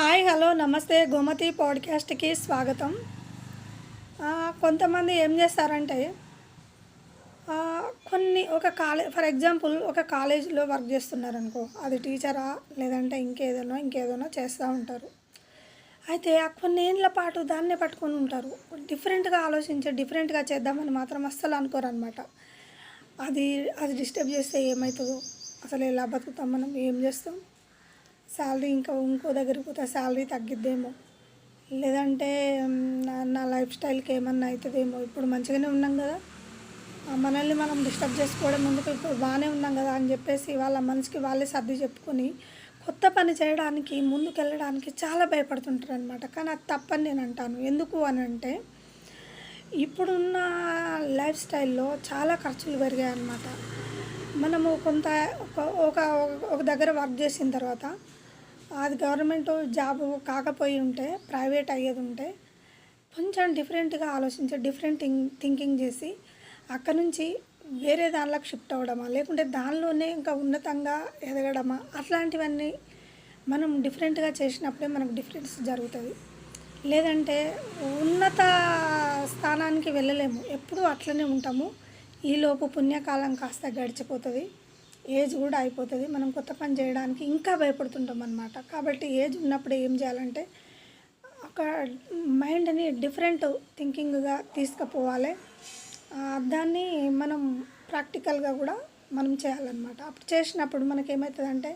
Hi hello నమస్తే గోమతి పాడ్కాస్ట్కి స్వాగతం. కొంతమంది ఏం చేస్తారంటే కొన్ని ఫర్ ఎగ్జాంపుల్ ఒక కాలేజీలో వర్క్ చేస్తున్నారనుకో, అది టీచరా లేదంటే ఇంకేదైనా చేస్తూ ఉంటారు. అయితే ఆ కొన్ని ఏళ్ళ పాటు దాన్నే పట్టుకొని ఉంటారు. డిఫరెంట్గా ఆలోచించి డిఫరెంట్గా చేద్దామని మాత్రం అస్సలు అనుకోరనమాట. అది అది డిస్టర్బ్ చేస్తే ఏమవుతుందో, అసలు ఎలా బతుకుతాం, మనం ఏం చేస్తాం, శాలరీ ఇంకో దగ్గరికి పోతే శాలరీ తగ్గిద్దేమో, లేదంటే నా లైఫ్ స్టైల్కి ఏమన్నా అవుతుందేమో, ఇప్పుడు మంచిగానే ఉన్నాం కదా, మనల్ని మనం డిస్టర్బ్ చేసుకోవడం ఎందుకు, ఇప్పుడు బాగానే ఉన్నాం కదా అని చెప్పేసి వాళ్ళ మనసుకి వాళ్ళే సర్ది చెప్పుకొని కొత్త పని చేయడానికి ముందుకెళ్ళడానికి చాలా భయపడుతుంటారు అనమాట. కానీ అది తప్పని నేను అంటాను. ఎందుకు అని అంటే ఇప్పుడున్న లైఫ్ స్టైల్లో చాలా ఖర్చులు పెరిగాయి అన్నమాట. మనము కొంత ఒక ఒక దగ్గర వర్క్ చేసిన తర్వాత అది గవర్నమెంట్ జాబ్ కాకపోయి ఉంటే, ప్రైవేట్ అయ్యేది ఉంటే కొంచెం డిఫరెంట్గా ఆలోచించి డిఫరెంట్ థింకింగ్ చేసి అక్కడ నుంచి వేరే దానిలోకి షిఫ్ట్ అవ్వడమా, లేకుంటే దానిలోనే ఇంకా ఉన్నతంగా ఎదగడమా, అట్లాంటివన్నీ మనం డిఫరెంట్గా చేసినప్పుడే మనకు డిఫరెన్స్ జరుగుతుంది. లేదంటే ఉన్నత స్థానానికి వెళ్ళలేము, ఎప్పుడూ అట్లనే ఉంటాము. ఈలోపు పుణ్యకాలం కాస్త గడిచిపోతుంది, ఏజ్ కూడా అయిపోతుంది, మనం కొత్త పని చేయడానికి ఇంకా భయపడుతుంటాం అన్నమాట. కాబట్టి ఏజ్ ఉన్నప్పుడు ఏం చేయాలంటే ఒక మైండ్ని డిఫరెంట్ థింకింగ్గా తీసుకుపోవాలి. దాన్ని మనం ప్రాక్టికల్గా కూడా మనం చేయాలన్నమాట. అప్పుడు చేసినప్పుడు మనకేమవుతుందంటే,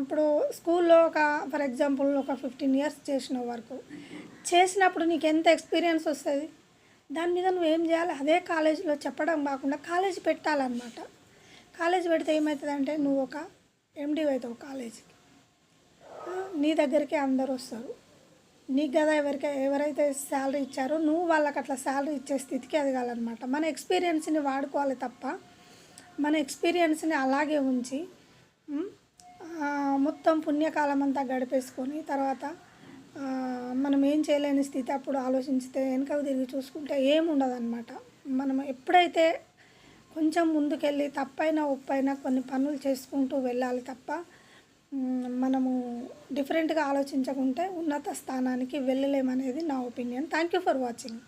ఇప్పుడు స్కూల్లో ఫర్ ఎగ్జాంపుల్ ఒక 15 years చేసిన వరకు చేసినప్పుడు నీకు ఎంత ఎక్స్పీరియన్స్ వస్తుంది, దాని మీద నువ్వేం చేయాలి, అదే కాలేజీలో చెప్పడం కాకుండా కాలేజీ పెట్టాలన్నమాట. కాలేజీ పెడితే ఏమవుతుందంటే నువ్వు ఒక ఎండి అవుతావు కాలేజీకి, నీ దగ్గరికి అందరు వస్తారు, నీకు కదా ఎవరైతే శాలరీ ఇచ్చారో నువ్వు వాళ్ళకి అట్లా శాలరీ ఇచ్చే స్థితికి ఎదగాలన్నమాట. మన ఎక్స్పీరియన్స్ని వాడుకోవాలి తప్ప మన ఎక్స్పీరియన్స్ని అలాగే ఉంచి మొత్తం పుణ్యకాలం అంతా గడిపేసుకొని తర్వాత మనం ఏం చేయలేని స్థితి అప్పుడు ఆలోచించితే వెనకకు తిరిగి చూసుకుంటే ఏముండదు అనమాట. మనం ఎప్పుడైతే కొంచెం ముందుకెళ్ళి తప్పైనా ఒప్పైనా కొన్ని పనులు చేసుకుంటూ వెళ్ళాలి తప్ప మనము డిఫరెంట్గా ఆలోచించకుంటే ఉన్నత స్థానానికి వెళ్ళలేమనేది నా opinion. Thank you for watching.